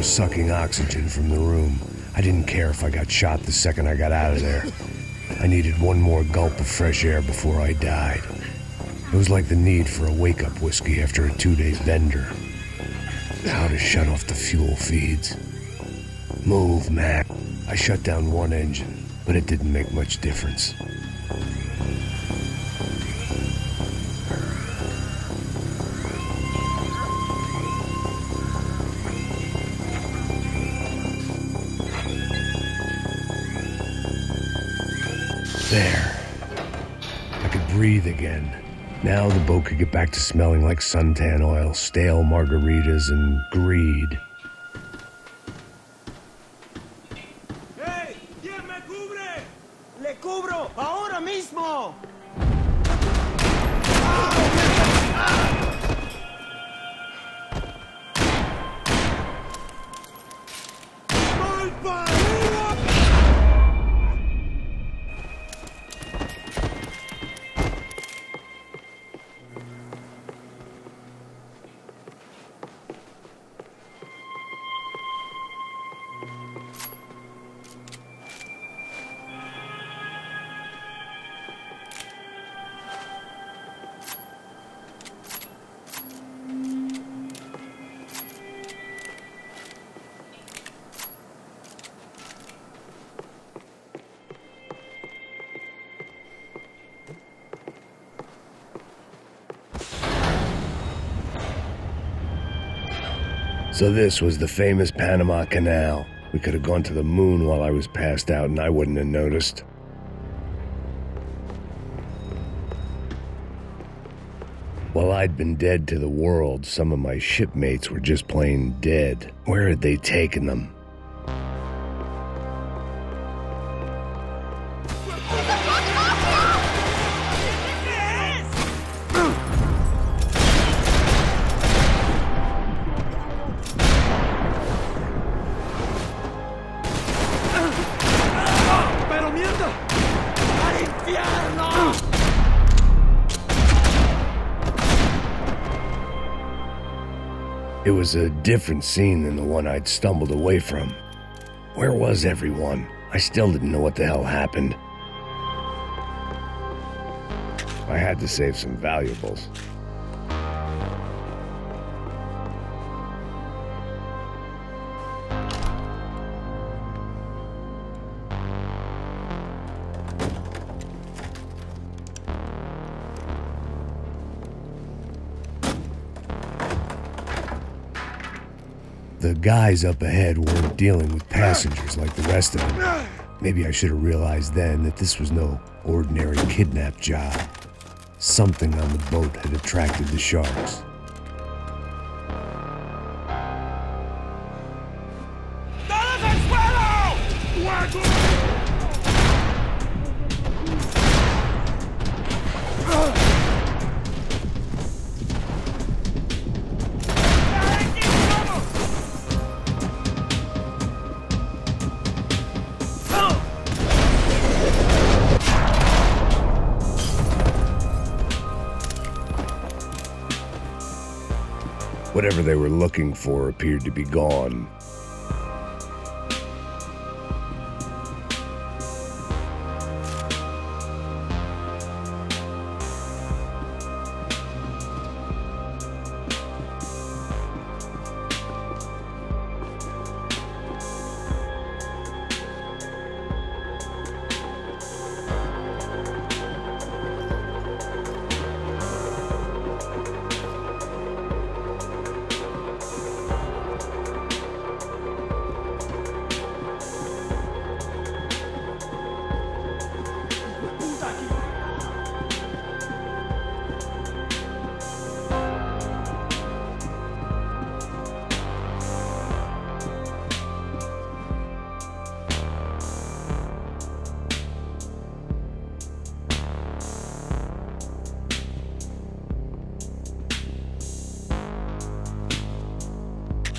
was sucking oxygen from the room. I didn't care if I got shot the second I got out of there. I needed one more gulp of fresh air before I died. It was like the need for a wake-up whiskey after a 2-day bender. How to shut off the fuel feeds. Move, Mac. I shut down one engine, but it didn't make much difference. There. I could breathe again. Now the boat could get back to smelling like suntan oil, stale margaritas, and greed. Hey, ¿quién me cubre? Le cubro ahora mismo. So this was the famous Panama Canal. We could have gone to the moon while I was passed out and I wouldn't have noticed. While I'd been dead to the world, some of my shipmates were just plain dead. Where had they taken them? It was a different scene than the one I'd stumbled away from. Where was everyone? I still didn't know what the hell happened. I had to save some valuables. The guys up ahead weren't dealing with passengers like the rest of them. Maybe I should have realized then that this was no ordinary kidnap job. Something on the boat had attracted the sharks. Whatever they were looking for appeared to be gone.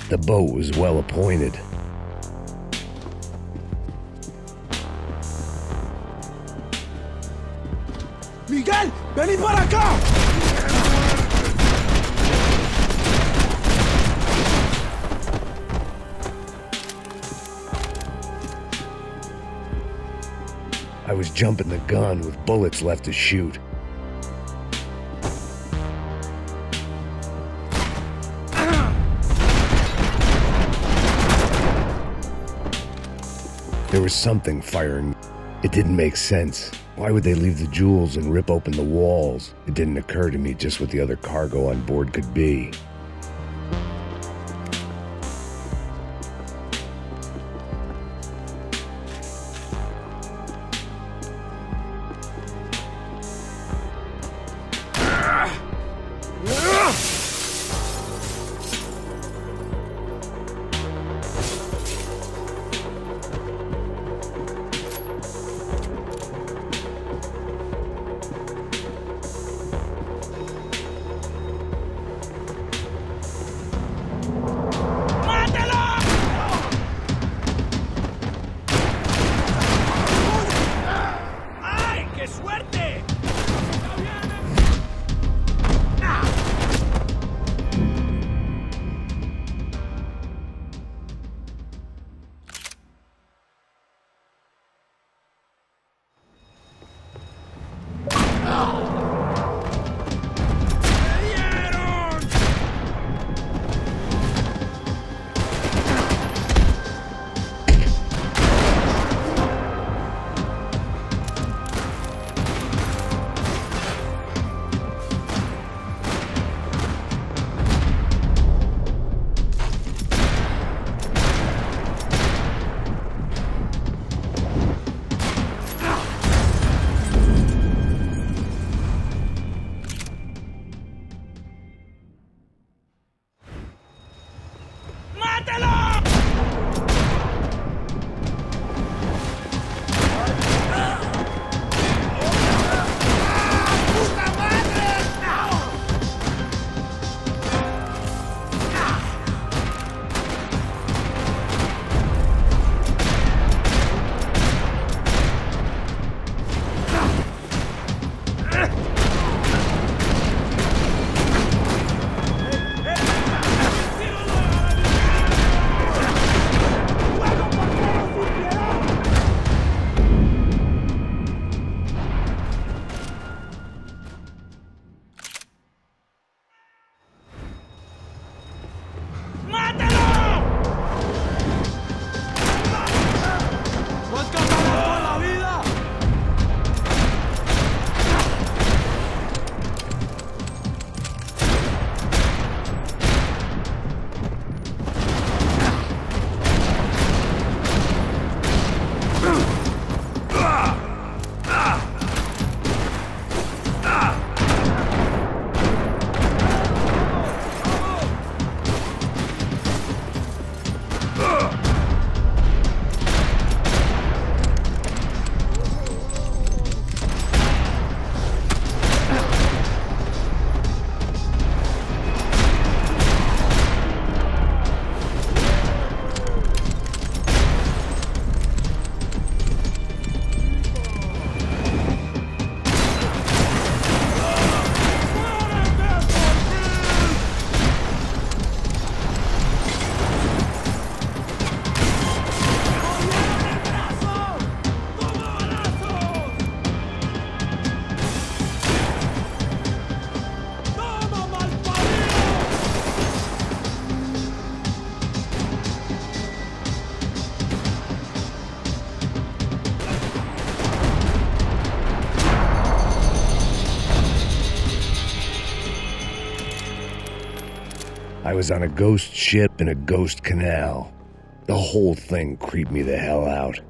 The boat was well appointed. Miguel, vení para acá. was jumping the gun with bullets left to shoot. There was something firing. It didn't make sense. Why would they leave the jewels and rip open the walls? It didn't occur to me just what the other cargo on board could be. I was on a ghost ship in a ghost canal. The whole thing creeped me the hell out.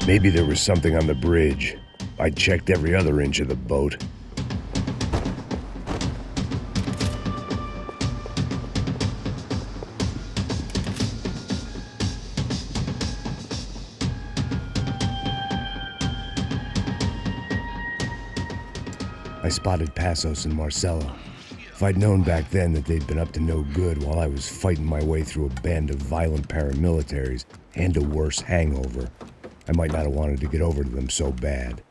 Maybe there was something on the bridge. I checked every other inch of the boat. I spotted Passos and Marcelo. If I'd known back then that they'd been up to no good while I was fighting my way through a band of violent paramilitaries and a worse hangover, I might not have wanted to get over to them so bad.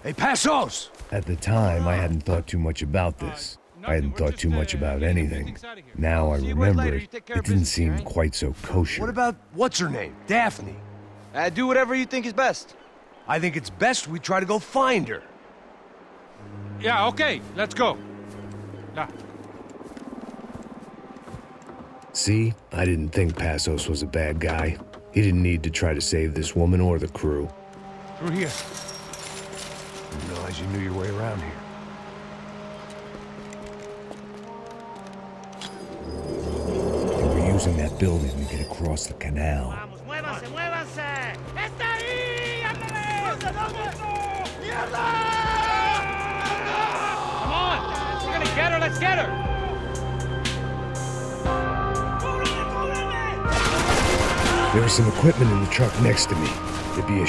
Hey, Passos! At the time, I hadn't thought too much about this. I hadn't thought too much about anything. Now I remember it didn't seem quite so kosher. What about what's-her-name? Daphne? Do whatever you think is best. I think it's best we try to go find her. Yeah, okay, let's go. Yeah. See, I didn't think Passos was a bad guy. He didn't need to try to save this woman or the crew. Through here. Didn't realize you knew your way around here. They were using that building to get across the canal. Vamos, muévanse, muévanse. ¡Está ahí! ¡Ándale! ¡Mierda! Come on! We're gonna get her, let's get her! There was some equipment in the truck next to me. It'd be a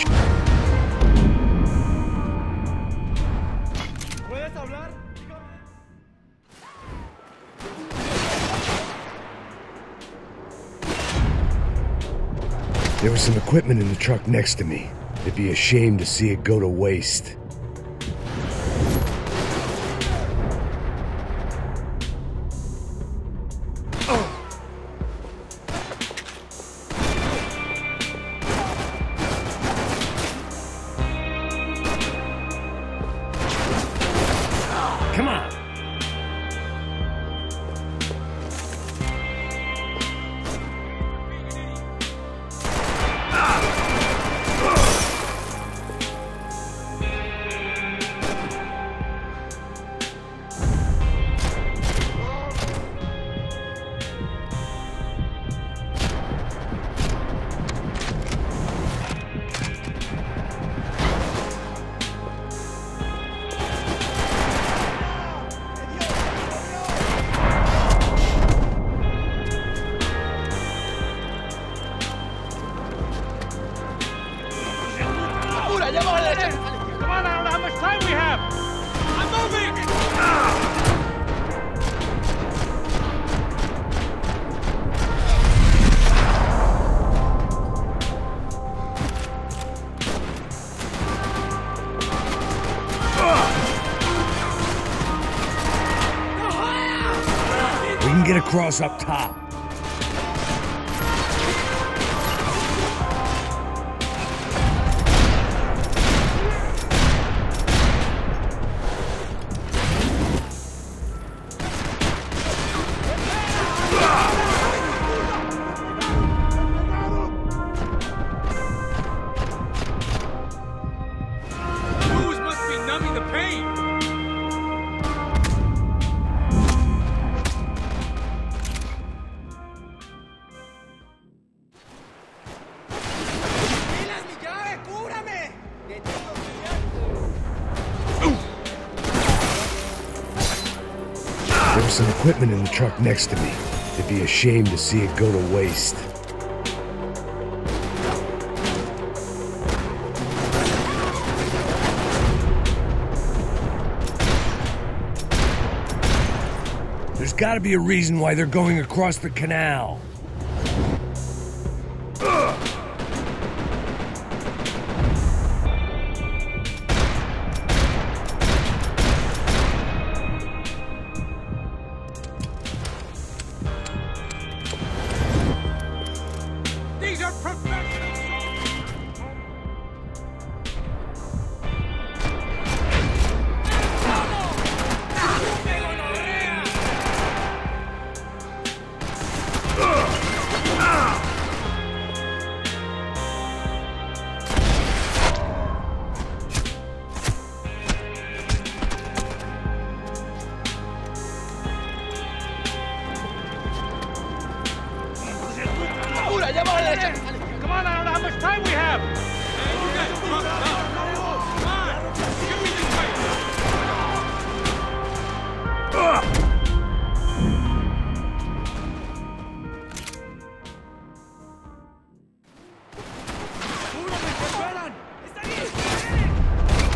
There was some equipment in the truck next to me. It'd be a shame to see it go to waste. Come on! Come on, I don't know how much time we have! I'm moving! across up top. Booze must be numbing the pain. There was some equipment in the truck next to me. It'd be a shame to see it go to waste. There's gotta be a reason why they're going across the canal. These are professionals. Come on, I don't know how much time we have. You guys drunk up. Come on, give me this way.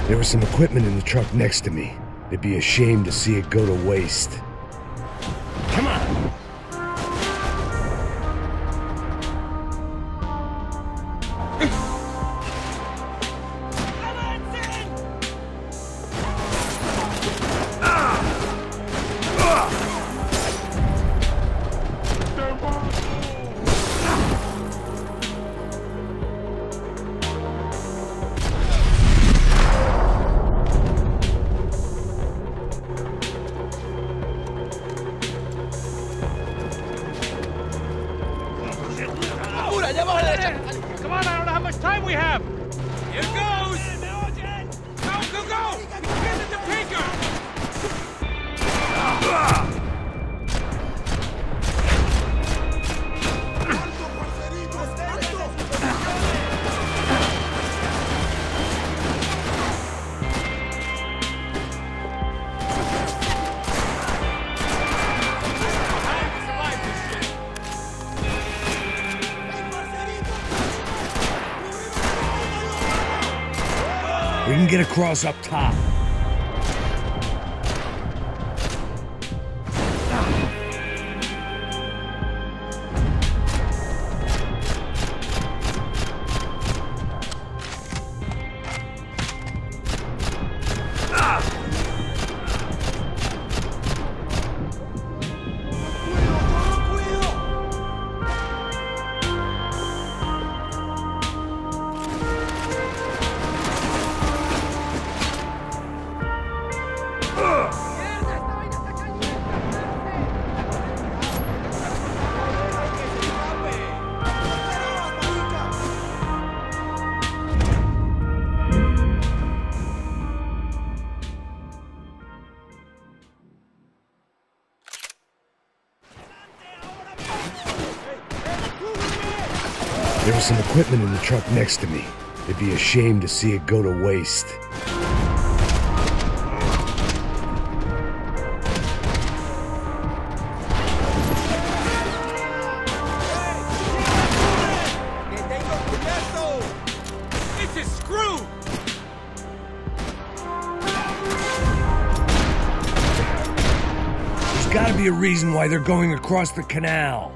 There was some equipment in the truck next to me. It'd be a shame to see it go to waste. Come on! Come on, I don't know how much time we have. Here goes. Go, go, go. Get the pinker. We can get across up top. There was some equipment in the truck next to me. It'd be a shame to see it go to waste. This is screwed. There's gotta be a reason why they're going across the canal.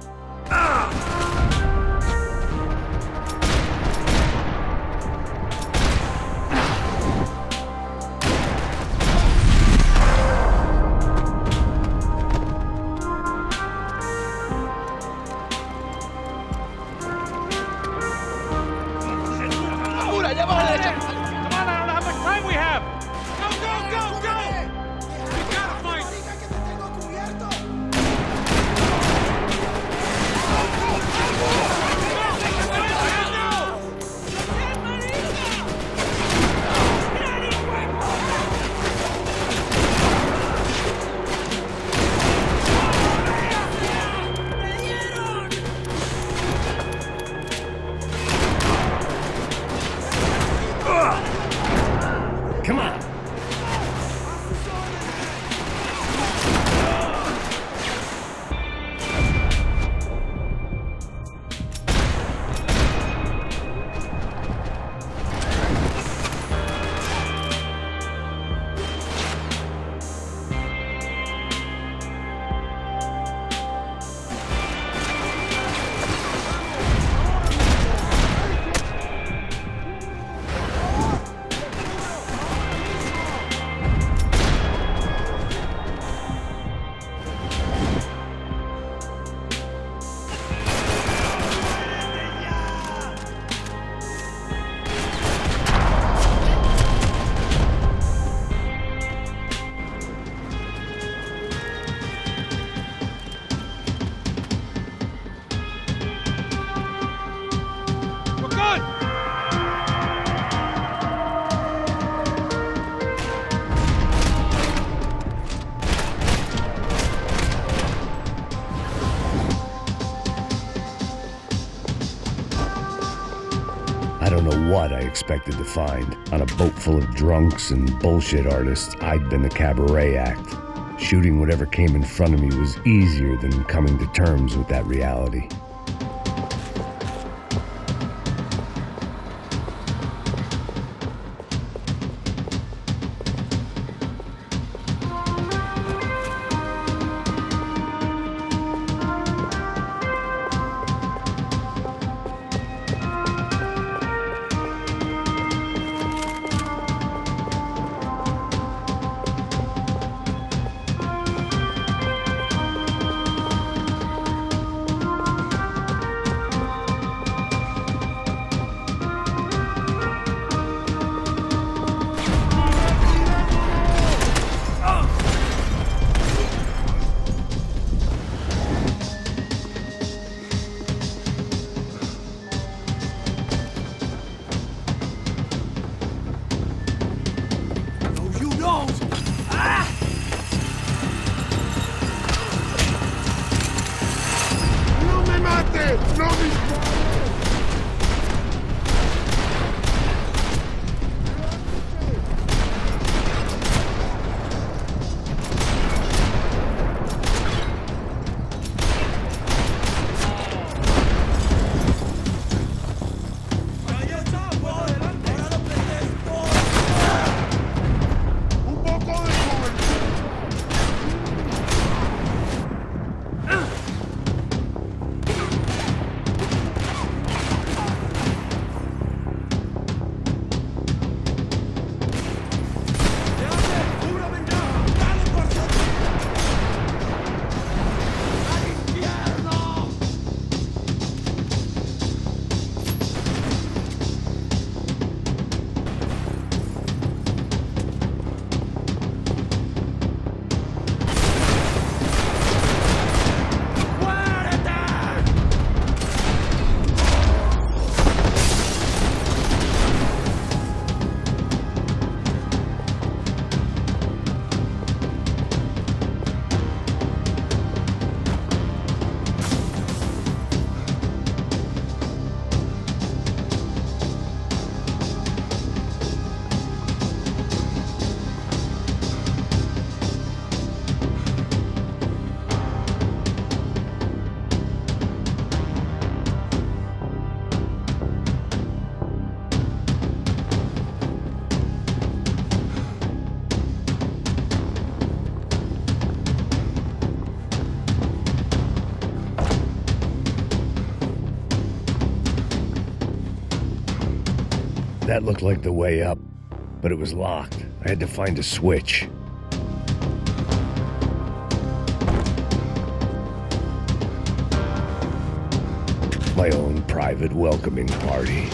I don't know what I expected to find. On a boat full of drunks and bullshit artists, I'd been the cabaret act. Shooting whatever came in front of me was easier than coming to terms with that reality. That looked like the way up, but it was locked. I had to find a switch. My own private welcoming party.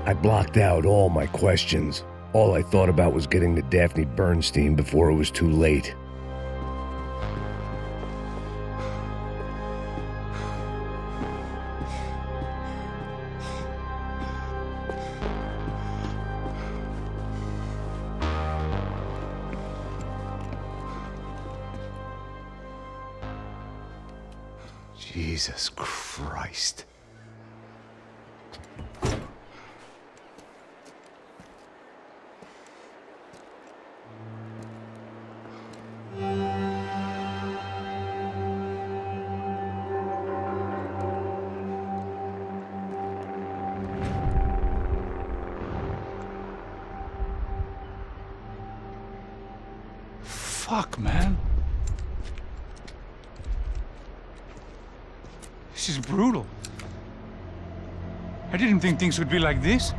I blocked out all my questions. All I thought about was getting to Daphne Bernstein before it was too late. Jesus Christ. Fuck, man. This is brutal. I didn't think things would be like this.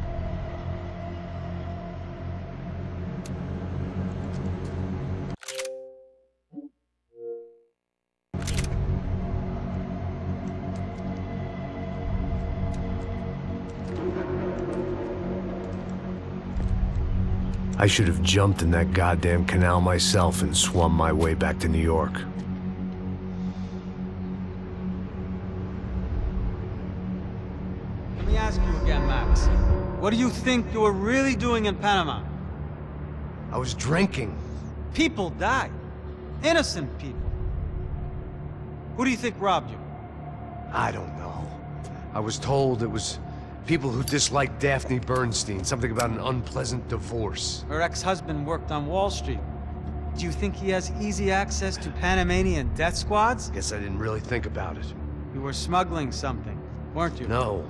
I should have jumped in that goddamn canal myself and swum my way back to New York. Let me ask you again, Max. What do you think you were really doing in Panama? I was drinking. People died. Innocent people. Who do you think robbed you? I don't know. I was told it was people who disliked Daphne Bernstein, something about an unpleasant divorce. Her ex-husband worked on Wall Street. Do you think he has easy access to Panamanian death squads? Guess I didn't really think about it. You were smuggling something, weren't you? No.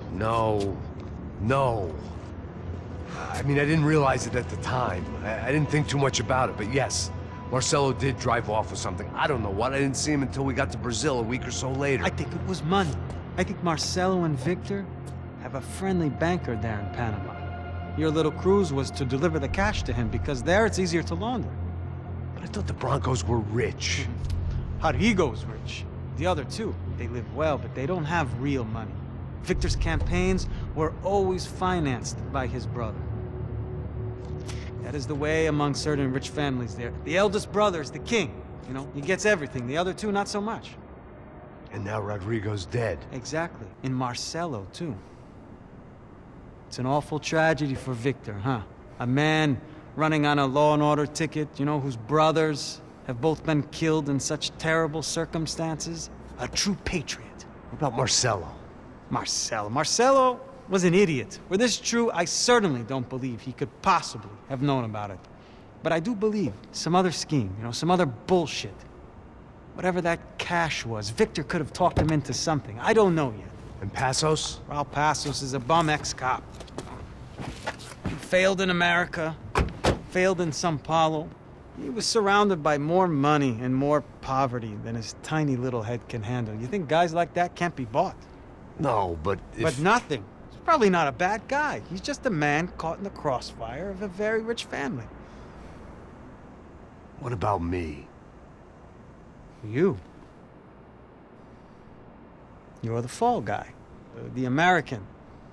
I mean, I didn't realize it at the time. I didn't think too much about it, but yes, Marcelo did drive off with something. I don't know what. I didn't see him until we got to Brazil a week or so later. I think it was money. I think Marcelo and Victor have a friendly banker there in Panama. Your little cruise was to deliver the cash to him because there it's easier to launder. But I thought the Broncos were rich. Rodrigo's rich. The other two, they live well, but they don't have real money. Victor's campaigns were always financed by his brother. That is the way among certain rich families there. The eldest brother is the king. You know, he gets everything. The other two, not so much. And now Rodrigo's dead. Exactly. And Marcelo, too. It's an awful tragedy for Victor, huh? A man running on a law and order ticket, you know, whose brothers have both been killed in such terrible circumstances. A true patriot. What about Marcelo? Marcelo was an idiot. Were this true, I certainly don't believe he could possibly have known about it. But I do believe some other scheme, you know, some other bullshit. Whatever that cash was, Victor could have talked him into something. I don't know yet. And Passos? Raul Passos is a bum ex-cop. He failed in America, failed in Sao Paulo. He was surrounded by more money and more poverty than his tiny little head can handle. You think guys like that can't be bought? No, but if... But nothing. He's probably not a bad guy. He's just a man caught in the crossfire of a very rich family. What about me? You. You're the fall guy. The American.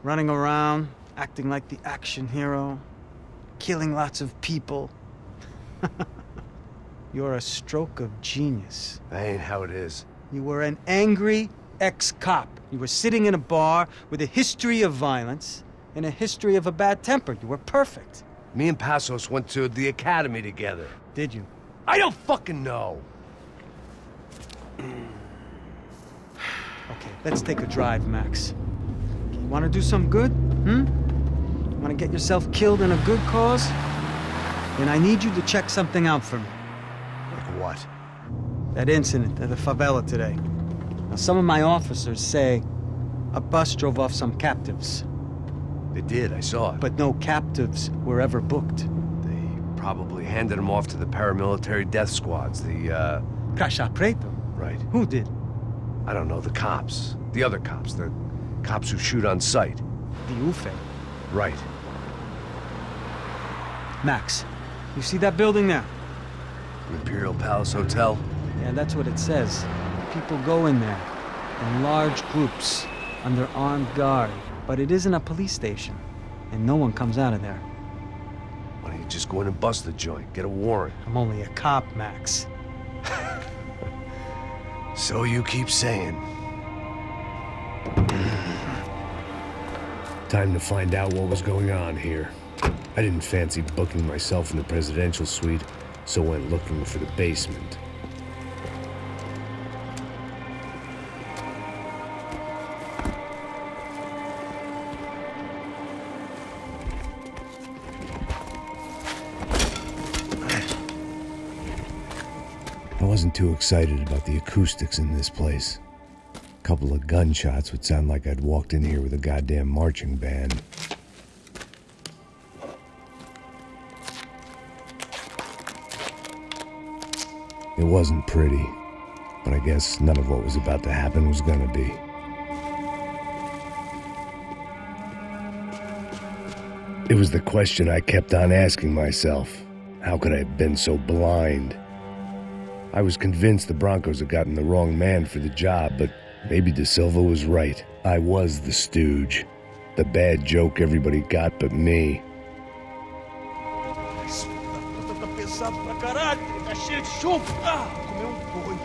Running around, acting like the action hero. Killing lots of people. You're a stroke of genius. That ain't how it is. You were an angry ex-cop. You were sitting in a bar with a history of violence and a history of a bad temper. You were perfect. Me and Passos went to the academy together. Did you? I don't fucking know. Okay, let's take a drive, Max. You want to do some good? You want to get yourself killed in a good cause? Then I need you to check something out for me. Like what? That incident at the favela today. Now, some of my officers say a bus drove off some captives. They did, I saw it. But no captives were ever booked. They probably handed them off to the paramilitary death squads, the, Caixa Preto? Right. Who did? I don't know, the cops. The other cops, the cops who shoot on sight. The UFE. Right. Max, you see that building there? Imperial Palace Hotel? Yeah, that's what it says. People go in there, in large groups, under armed guard. But it isn't a police station. and no one comes out of there. Why don't you just go in and bust the joint? Get a warrant. I'm only a cop, Max. So you keep saying. Time to find out what was going on here. I didn't fancy booking myself in the presidential suite, so went looking for the basement. I wasn't too excited about the acoustics in this place. A couple of gunshots would sound like I'd walked in here with a goddamn marching band. It wasn't pretty, but I guess none of what was about to happen was gonna be. It was the question I kept on asking myself. How could I have been so blind? I was convinced the Broncos had gotten the wrong man for the job, but maybe De Silva was right. I was the stooge. The bad joke everybody got but me. Tá pesado pra caralho, tá cheio de chumbo. Comeu boi.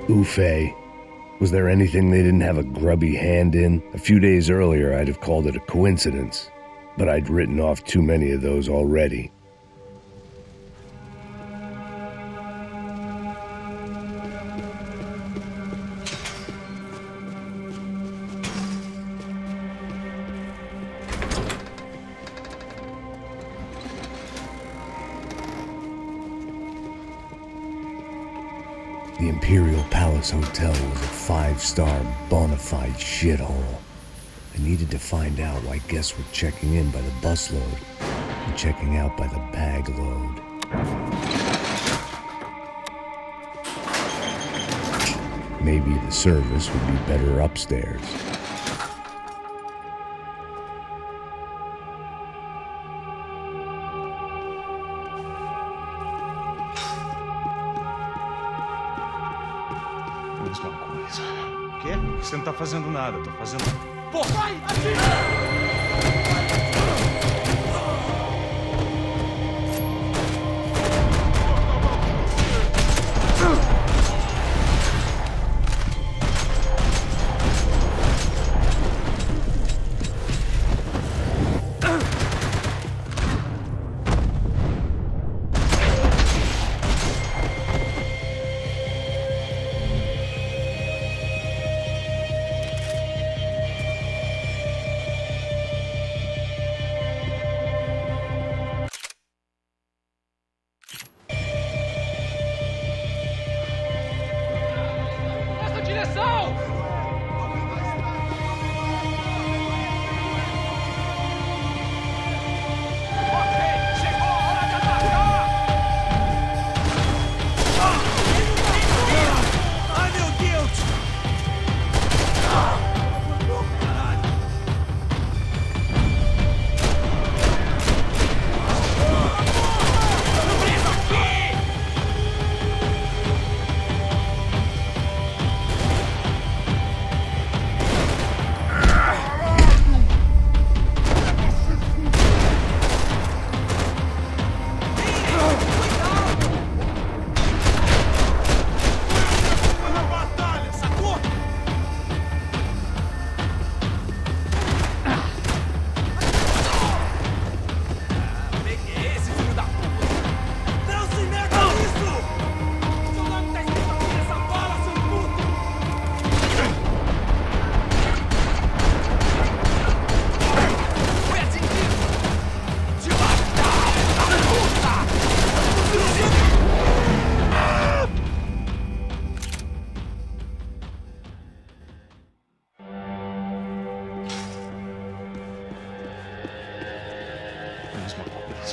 Oofe. Was there anything they didn't have a grubby hand in? A few days earlier, I'd have called it a coincidence, but I'd written off too many of those already. The Imperial Palace Hotel was a five-star, bona fide shithole. I needed to find out why guests were checking in by the busload and checking out by the bag load. Maybe the service would be better upstairs. Diz uma coisa. O quê? Você não tá fazendo nada, eu tô fazendo... Pô, vai! Atira!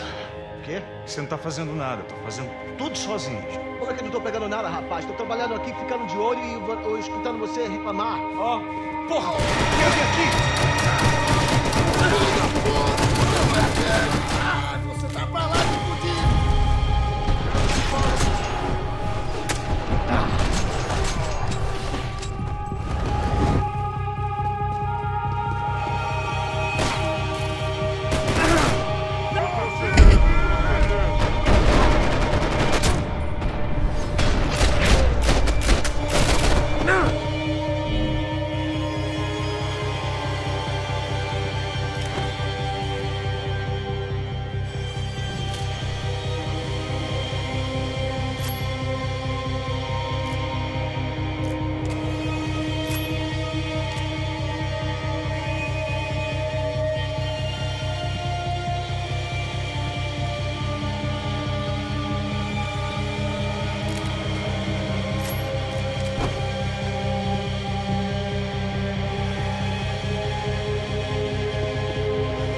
O quê? Você não tá fazendo nada, tô fazendo tudo sozinho. Como é que eu não tô pegando nada, rapaz? Tô trabalhando aqui, ficando de olho e escutando você reclamar. Ó, porra! Quer vir aqui? Você tá pra lá de fudido!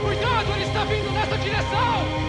Cuidado, ele está vindo nessa direção!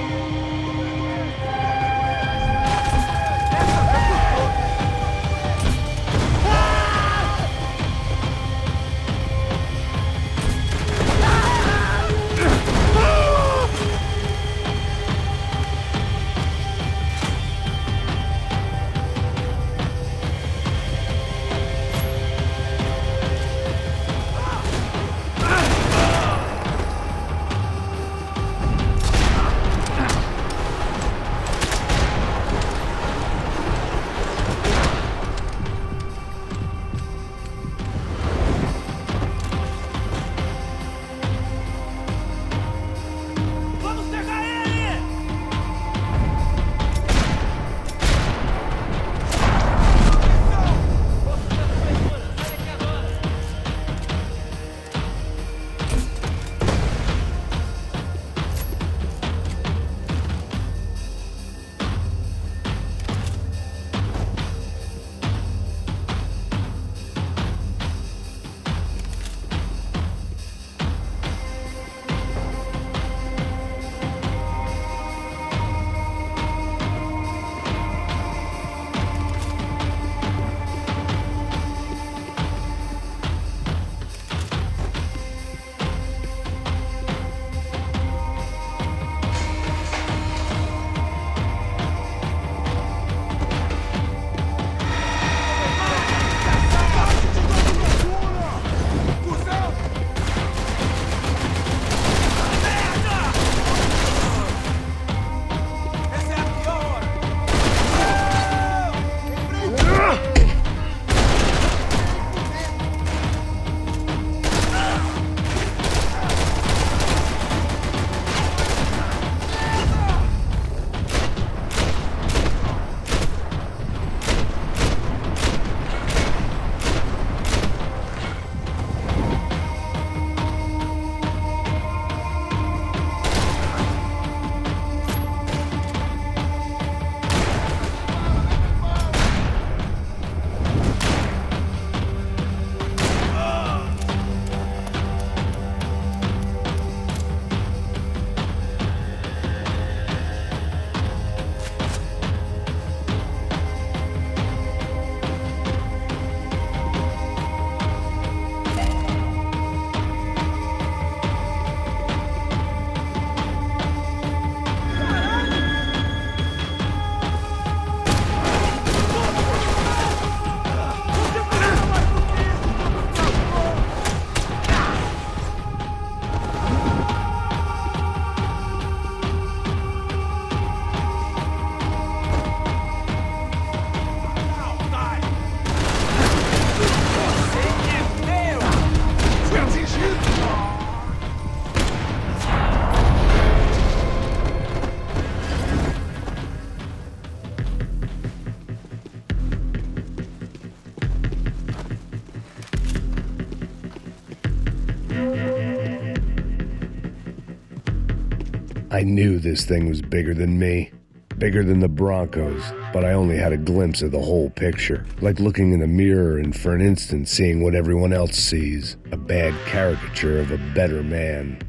I knew this thing was bigger than me, bigger than the Broncos, but I only had a glimpse of the whole picture, like looking in a mirror and for an instant seeing what everyone else sees, a bad caricature of a better man.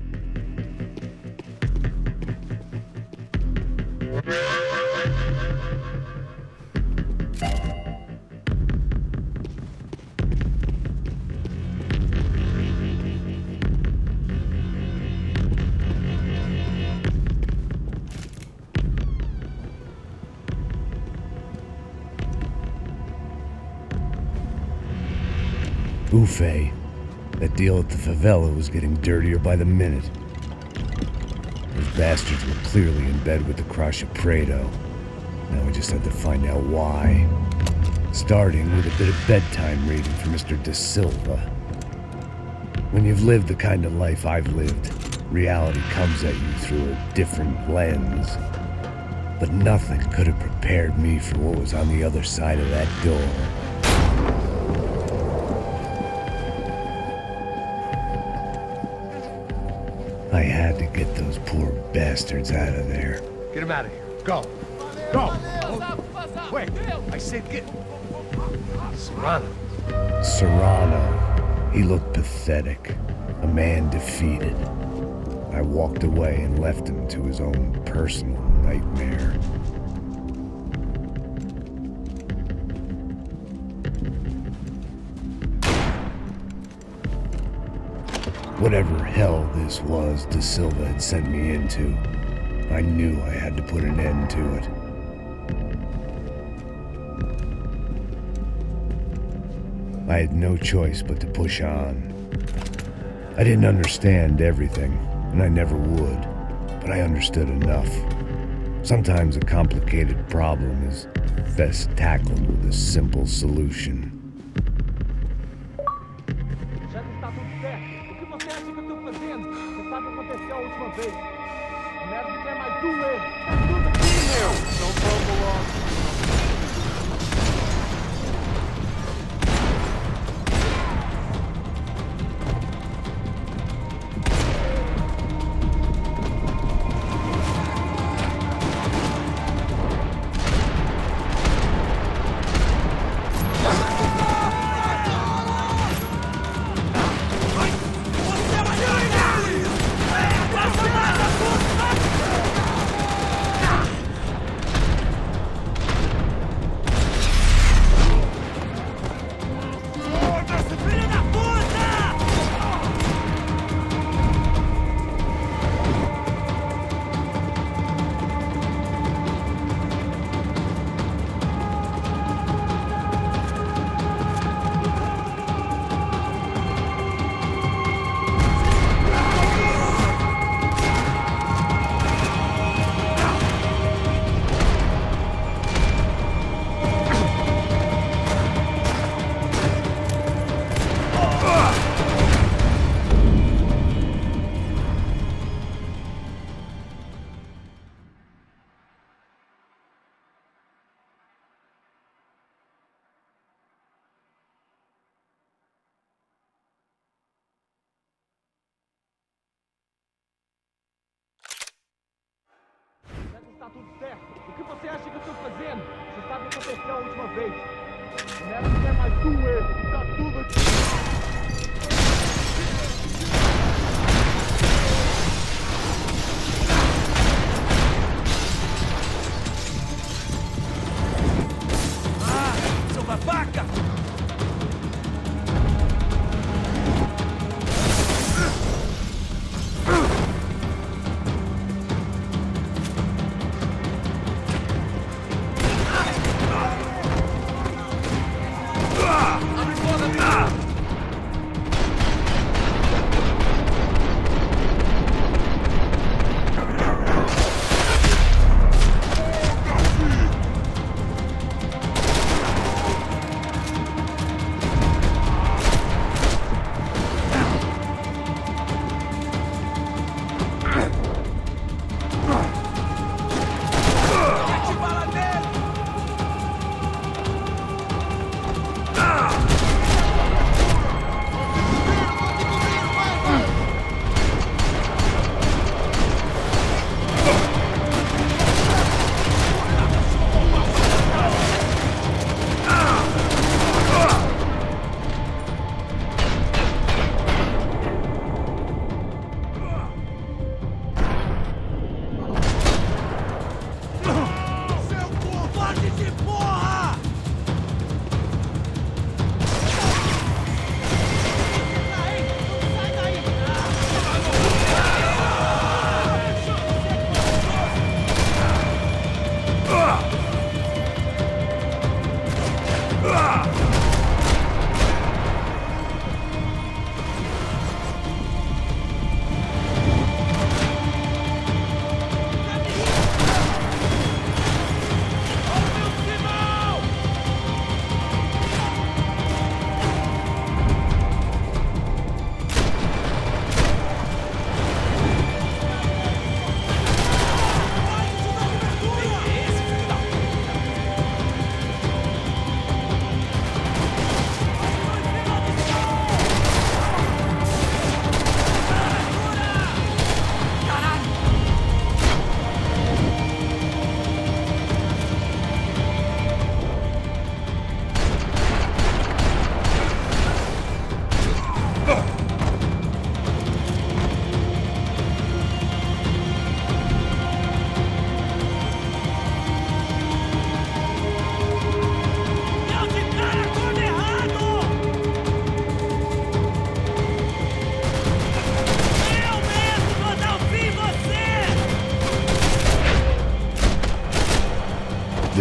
Buffet. That deal at the favela was getting dirtier by the minute. Those bastards were clearly in bed with the Crush of Prado. Now I just had to find out why. Starting with a bit of bedtime reading for Mr. De Silva. When you've lived the kind of life I've lived, reality comes at you through a different lens. But nothing could have prepared me for what was on the other side of that door. I had to get those poor bastards out of there. Get him out of here. Go. Go. Quick. I said get... Serrano. Serrano. He looked pathetic. A man defeated. I walked away and left him to his own personal nightmare. Whatever hell this was De Silva had sent me into, I knew I had to put an end to it. I had no choice but to push on. I didn't understand everything, and I never would, but I understood enough. Sometimes a complicated problem is best tackled with a simple solution. Já não está tudo certo. O que você acha que eu estou fazendo? Você sabe o que aconteceu a última vez. A merda não quer mais doer. Tá tudo aqui, meu. Então vamos logo. Está tudo certo. O que você acha que eu estou fazendo? Você sabe o que aconteceu a última vez. A merda não quer mais doer. Está tudo aqui. Seu babaca! Abre fogo,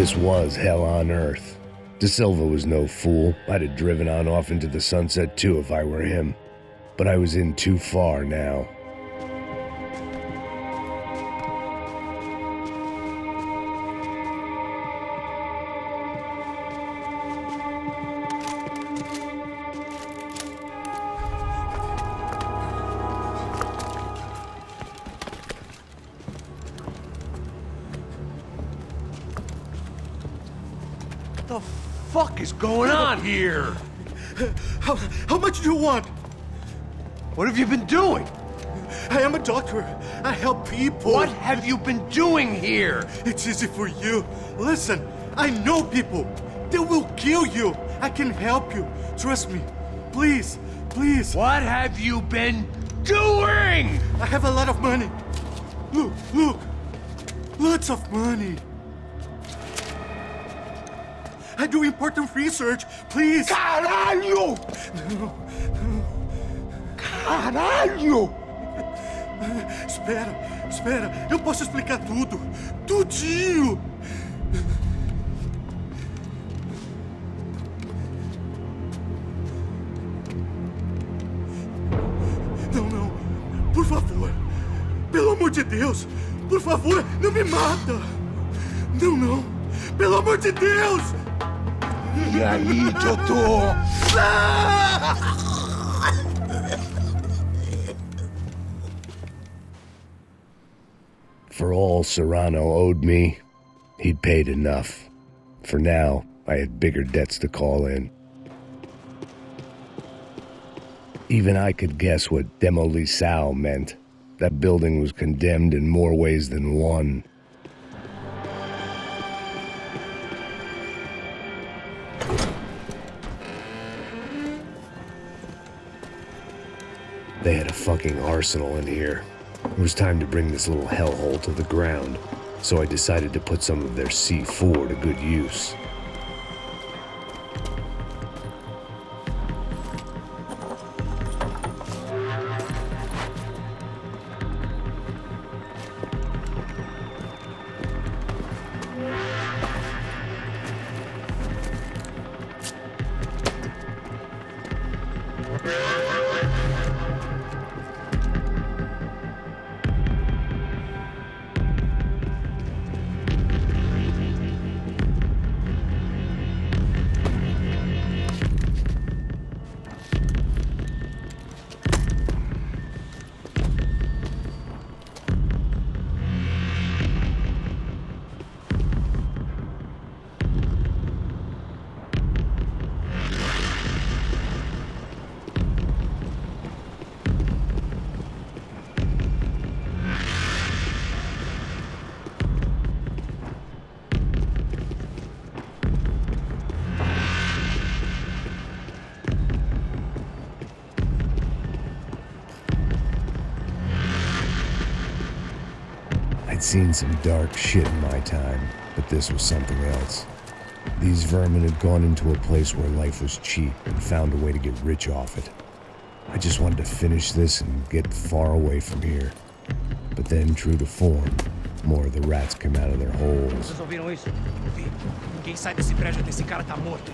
This was hell on earth. De Silva was no fool. I'd have driven on off into the sunset too if I were him. But I was in too far now. What the fuck is going on here? How much do you want? What have you been doing? I am a doctor. I help people. What have you been doing here? It's easy for you. Listen, I know people. They will kill you. I can help you. Trust me. Please, please. What have you been doing? I have a lot of money. Look, look. Lots of money. I do important research. Please. Caralho! No. Caralho! Espera. Eu posso explicar tudo. Tudinho. Não. Por favor. Pelo amor de Deus. Por favor, não me mata. Não. Pelo amor de Deus. E aí, doutor? For all Serrano owed me, he'd paid enough. For now, I had bigger debts to call in. Even I could guess what demolição meant. That building was condemned in more ways than one. They had a fucking arsenal in here. It was time to bring this little hellhole to the ground, so I decided to put some of their C4 to good use. I'd seen some dark shit in my time, but this was something else. These vermin had gone into a place where life was cheap and found a way to get rich off it. I just wanted to finish this and get far away from here. But then, true to form, more of the rats come out of their holes. Vocês ouviram isso? Vi. Ninguém sai desse prédio até esse cara tá morto.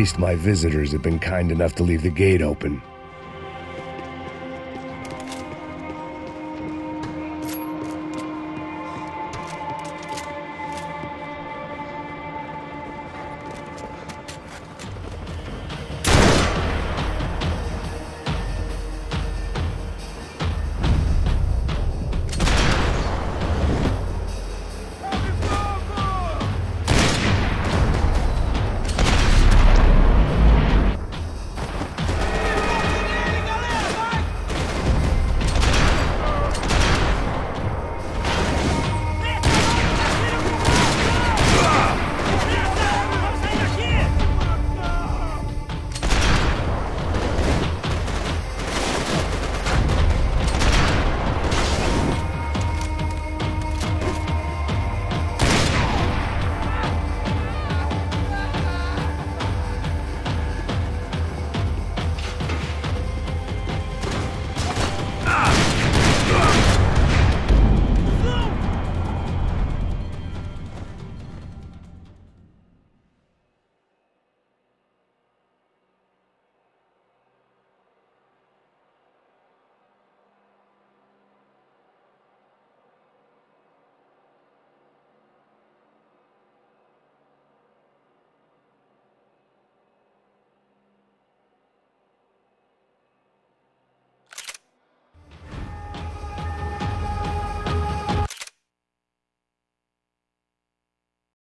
least my visitors have been kind enough to leave the gate open.